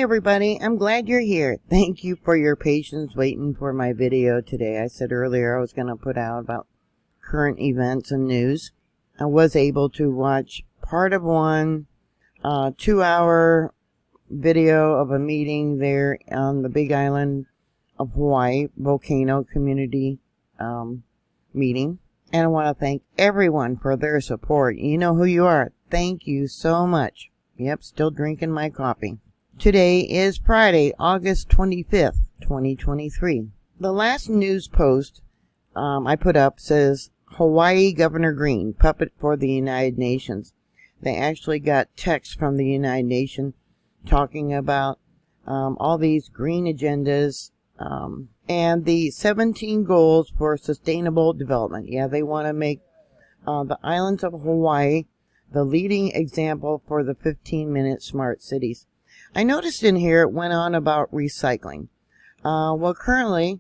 everybody, I'm glad you're here. Thank you for your patience waiting for my video today. I said earlier I was going to put out about current events and news. I was able to watch part of one 2-hour video of a meeting there on the Big Island of Hawaii, volcano community meeting. And I want to thank everyone for their support. You know who you are. Thank you so much. Yep, still drinking my coffee. Today is Friday, August 25th, 2023. The last news post I put up says, Hawaii Governor Green, puppet for the United Nations. They actually got text from the United Nations talking about all these green agendas and the 17 goals for sustainable development. Yeah, they want to make the islands of Hawaii the leading example for the 15-minute smart cities. I noticed in here it went on about recycling. Well, currently,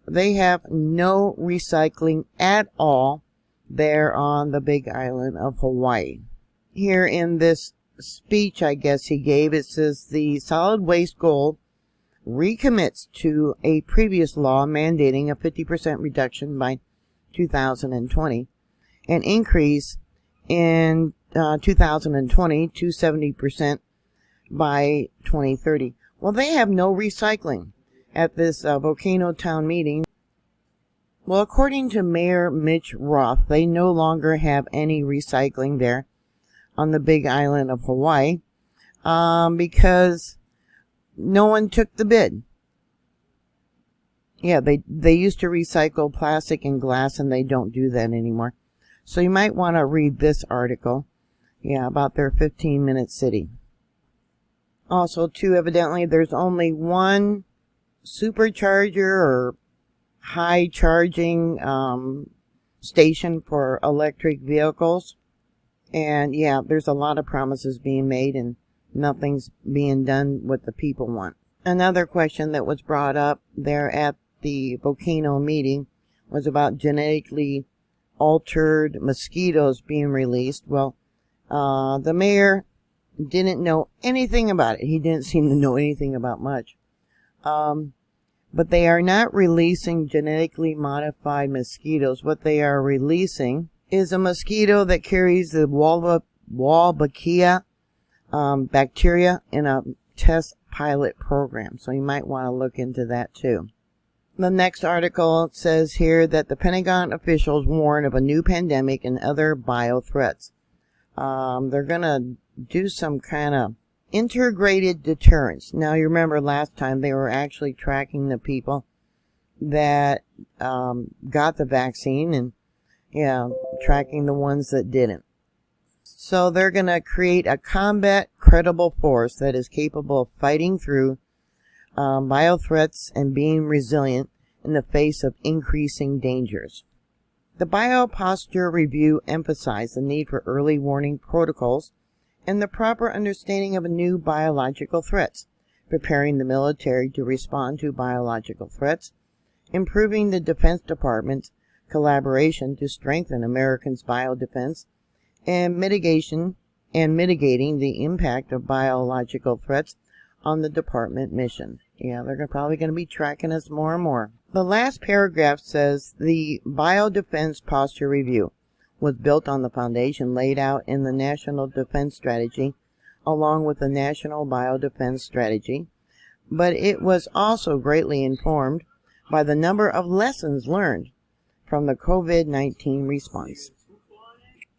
they have no recycling at all there on the Big Island of Hawaii. Here in this speech, I guess he gave, it says the solid waste goal recommits to a previous law mandating a 50% reduction by 2020, an increase in 2020 to 70% by 2030. Well, they have no recycling at this volcano town meeting. Well, according to Mayor Mitch Roth, they no longer have any recycling there on the Big Island of Hawaii because no one took the bid. Yeah, they used to recycle plastic and glass, and they don't do that anymore. So you might want to read this article, yeah, about their 15-minute city. Also, too, evidently, there's only one supercharger or high charging station for electric vehicles. And, yeah, there's a lot of promises being made and nothing's being done what the people want. Another question that was brought up there at the volcano meeting was about genetically altered mosquitoes being released. Well, the mayor didn't know anything about it. He didn't seem to know anything about much. But they are not releasing genetically modified mosquitoes. What they are releasing is a mosquito that carries the Wolbachia bacteria in a test pilot program. So you might want to look into that too. The next article says here that the Pentagon officials warn of a new pandemic and other bio threats. They're going to do some kind of integrated deterrence. Now, you remember last time they were actually tracking the people that got the vaccine and, yeah, tracking the ones that didn't. So they're going to create a combat credible force that is capable of fighting through bio threats and being resilient in the face of increasing dangers. The Bioposture Review emphasized the need for early warning protocols and the proper understanding of new biological threats, preparing the military to respond to biological threats, improving the Defense Department's collaboration to strengthen Americans' biodefense, and mitigating the impact of biological threats on the department mission. Yeah, they're probably going to be tracking us more and more. The last paragraph says the Biodefense Posture Review was built on the foundation laid out in the National Defense Strategy, along with the National Biodefense Strategy, but it was also greatly informed by the number of lessons learned from the COVID-19 response.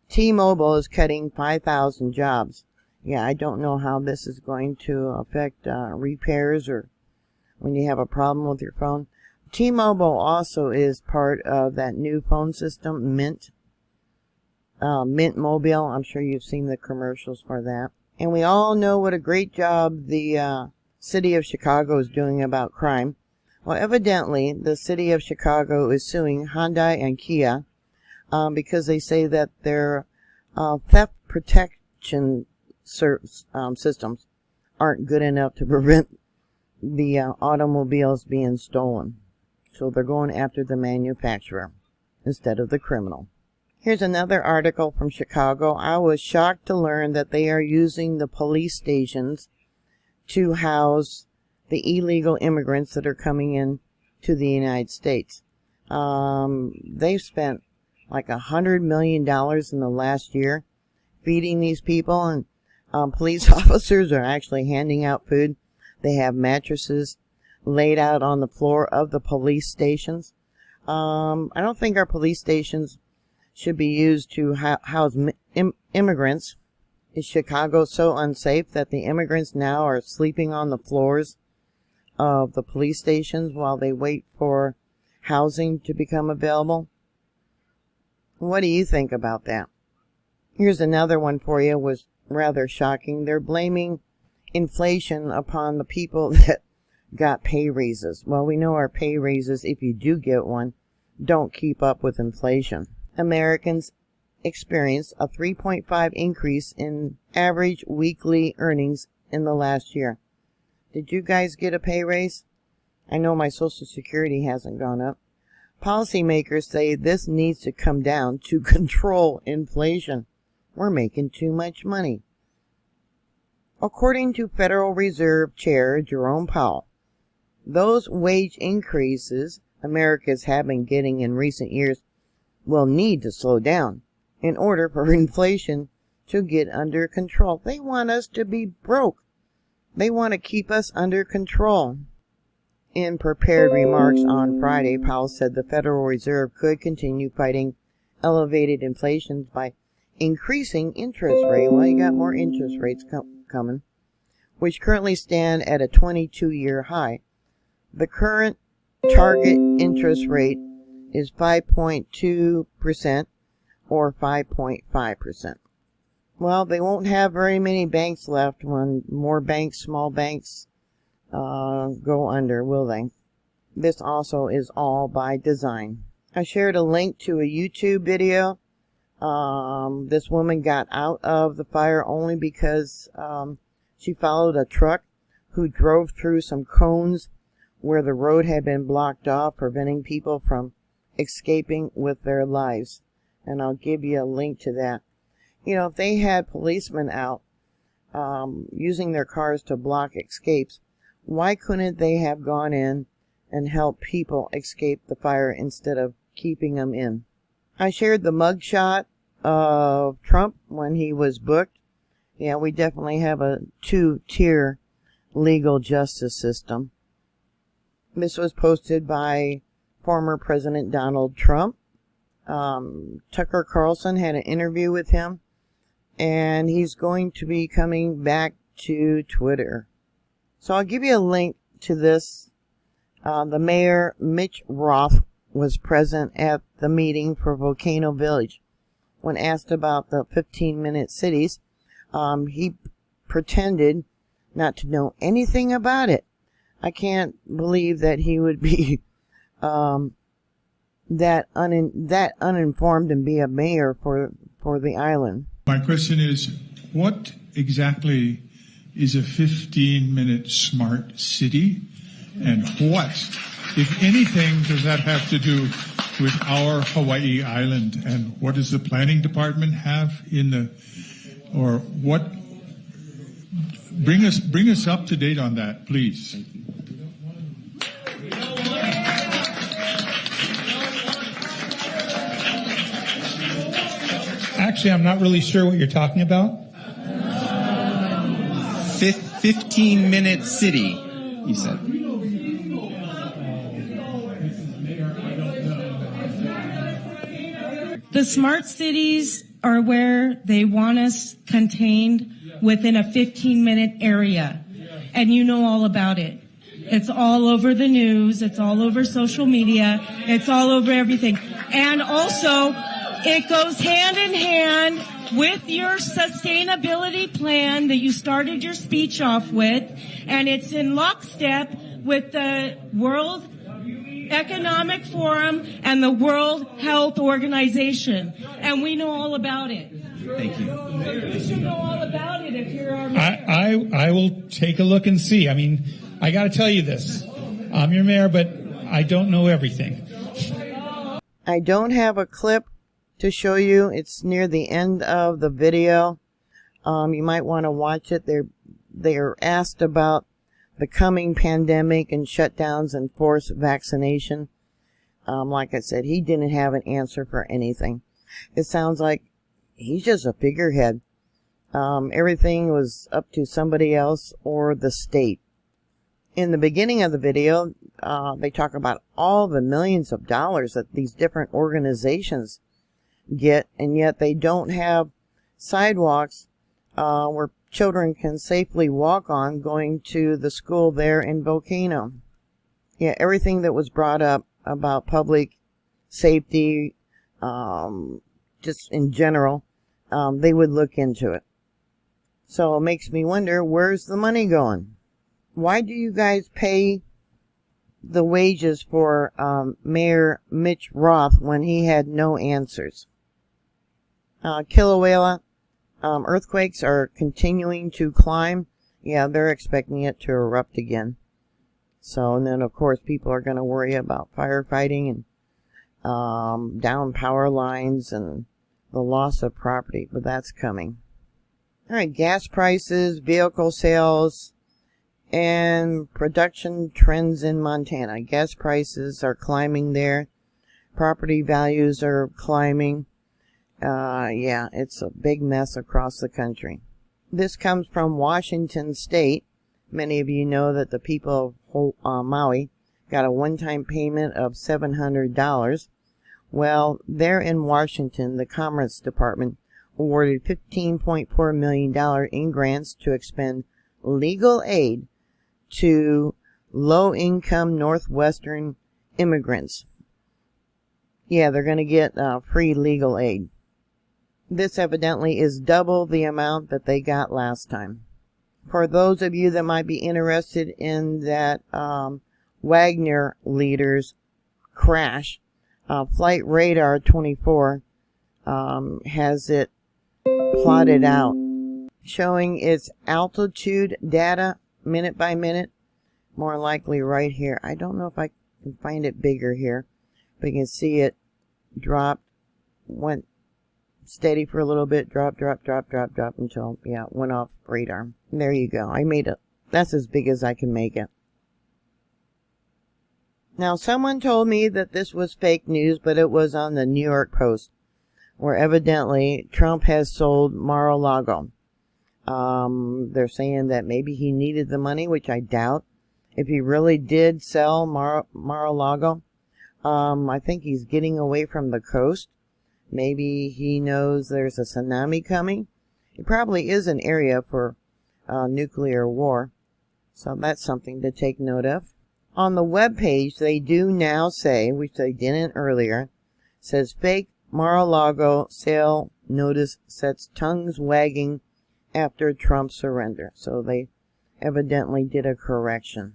T-Mobile is cutting 5,000 jobs. Yeah, I don't know how this is going to affect repairs or when you have a problem with your phone. T-Mobile also is part of that new phone system, Mint Mobile. I'm sure you've seen the commercials for that. And we all know what a great job the city of Chicago is doing about crime. Well, evidently, the city of Chicago is suing Hyundai and Kia because they say that their theft protection systems aren't good enough to prevent the automobiles being stolen. So they're going after the manufacturer instead of the criminal. Here's another article from Chicago. I was shocked to learn that they are using the police stations to house the illegal immigrants that are coming in to the United States. They've spent like $100 million in the last year feeding these people, and police officers are actually handing out food. They have mattresses laid out on the floor of the police stations. I don't think our police stations should be used to house immigrants. Is Chicago so unsafe that the immigrants now are sleeping on the floors of the police stations while they wait for housing to become available? What do you think about that? Here's another one for you. Was rather shocking. They're blaming inflation upon the people that got pay raises. Well, we know our pay raises, if you do get one, don't keep up with inflation. Americans experienced a 3.5 increase in average weekly earnings in the last year. Did you guys get a pay raise? I know my Social Security hasn't gone up. Policymakers say this needs to come down to control inflation. We're making too much money. According to Federal Reserve Chair Jerome Powell, those wage increases Americans have been getting in recent years will need to slow down in order for inflation to get under control. They want us to be broke. They want to keep us under control. In prepared remarks on Friday, Powell said the Federal Reserve could continue fighting elevated inflation by increasing interest rate. Well, you got more interest rates coming, which currently stand at a 22-year high. The current target interest rate is 5.2% or 5.5%. Well, they won't have very many banks left when more banks, small banks, go under, will they? This also is all by design. I shared a link to a YouTube video. This woman got out of the fire only because she followed a truck who drove through some cones where the road had been blocked off, preventing people from escaping with their lives. And I'll give you a link to that. You know, if they had policemen out using their cars to block escapes, why couldn't they have gone in and helped people escape the fire instead of keeping them in? I shared the mugshot of Trump when he was booked. Yeah, we definitely have a two-tier legal justice system. This was posted by former President Donald Trump. Tucker Carlson had an interview with him, and he's going to be coming back to Twitter. So I'll give you a link to this. The mayor, Mitch Roth, was present at the meeting for Volcano Village. When asked about the 15-minute cities, he pretended not to know anything about it. I can't believe that he would be that uninformed and be a mayor for the island. My question is, what exactly is a 15-minute smart city, and what, if anything, does that have to do with our Hawaii island, and what does the planning department have in the, or what? Bring us up to date on that, please. Actually, I'm not really sure what you're talking about. 15-minute city, you said. The smart cities are where they want us contained within a 15-minute area. And you know all about it. It's all over the news. It's all over social media. It's all over everything. And also, it goes hand in hand with your sustainability plan that you started your speech off with. And it's in lockstep with the World Economic Forum and the World Health Organization. And we know all about it. Thank you. You should know all about it if you're our mayor. I will take a look and see. I mean, I got to tell you this. I'm your mayor, but I don't know everything. I don't have a clip to show you. It's near the end of the video. You might want to watch it. they're asked about the coming pandemic and shutdowns and forced vaccination. Like I said, he didn't have an answer for anything. It sounds like he's just a figurehead. Everything was up to somebody else or the state. In the beginning of the video, they talk about all the millions of dollars that these different organizations get, and yet they don't have sidewalks where children can safely walk on going to the school there in Volcano. Yeah, everything that was brought up about public safety, just in general, they would look into it. So it makes me wonder, where's the money going? Why do you guys pay the wages for Mayor Mitch Roth when he had no answers? Kilauea, earthquakes are continuing to climb. Yeah, they're expecting it to erupt again. So, and then of course people are going to worry about firefighting and down power lines and the loss of property, but that's coming. All right, gas prices, vehicle sales, and production trends in Montana. Gas prices are climbing there. Property values are climbing. Yeah, it's a big mess across the country. This comes from Washington State. Many of you know that the people of Maui got a one-time payment of $700. Well, there in Washington, the Commerce Department awarded $15.4 million in grants to expend legal aid to low-income Northwestern immigrants. Yeah, they're going to get free legal aid. This evidently is double the amount that they got last time. For those of you that might be interested in that Wagner leader's crash, Flight Radar 24 has it plotted out, showing its altitude data minute by minute. More likely right here. I don't know if I can find it bigger here, but you can see it dropped, went steady for a little bit, drop until, yeah, it went off radar. There you go. I made it. That's as big as I can make it. Now, someone told me that this was fake news, but it was on the New York Post, where evidently Trump has sold MarALago. They're saying that maybe he needed the money, which I doubt. If he really did sell MarALago, I think he's getting away from the coast. Maybe he knows there's a tsunami coming. It probably is an area for nuclear war. So that's something to take note of. On the web page, they do now say, which they didn't earlier, says fake MarALago sale notice sets tongues wagging after Trump's surrender. So they evidently did a correction.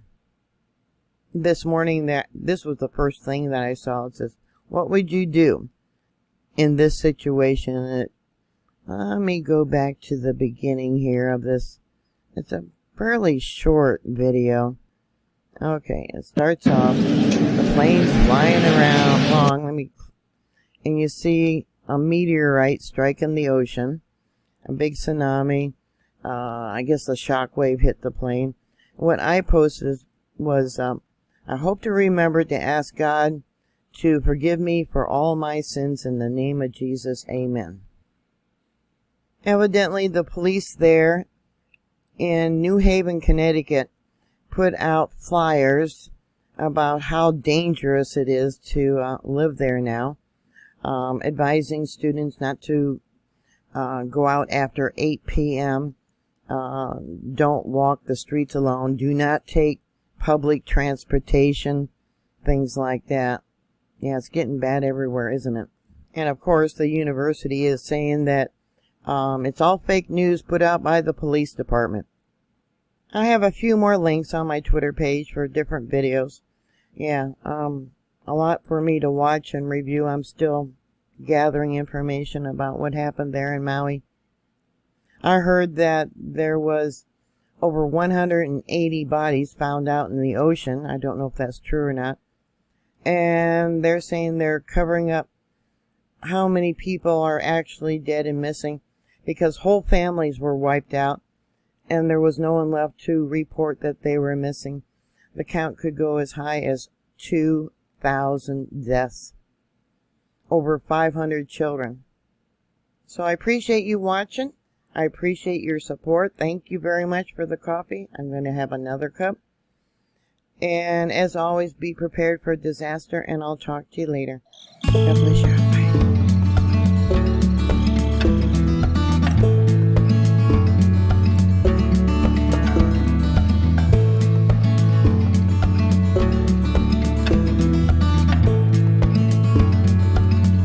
This morning, this was the first thing that I saw. It says, what would you do in this situation? Let me go back to the beginning here of this. It's a fairly short video. Okay, it starts off, the plane's flying around long, and you see a meteorite striking the ocean, a big tsunami. I guess the shock wave hit the plane. What I posted was, I hope to remember to ask God to forgive me for all my sins in the name of Jesus. Amen. Evidently, the police there in New Haven, Connecticut, put out flyers about how dangerous it is to live there now, advising students not to go out after 8 p.m., don't walk the streets alone, do not take public transportation, things like that. Yeah, it's getting bad everywhere, isn't it? And of course, the university is saying that it's all fake news put out by the police department. I have a few more links on my Twitter page for different videos. Yeah, a lot for me to watch and review. I'm still gathering information about what happened there in Maui. I heard that there was over 180 bodies found out in the ocean. I don't know if that's true or not. And they're saying they're covering up how many people are actually dead and missing, because whole families were wiped out. and there was no one left to report that they were missing. The count could go as high as 2,000 deaths. Over 500 children. So I appreciate you watching. I appreciate your support. Thank you very much for the coffee. I'm going to have another cup. And as always, be prepared for disaster, and I'll talk to you later. God bless you.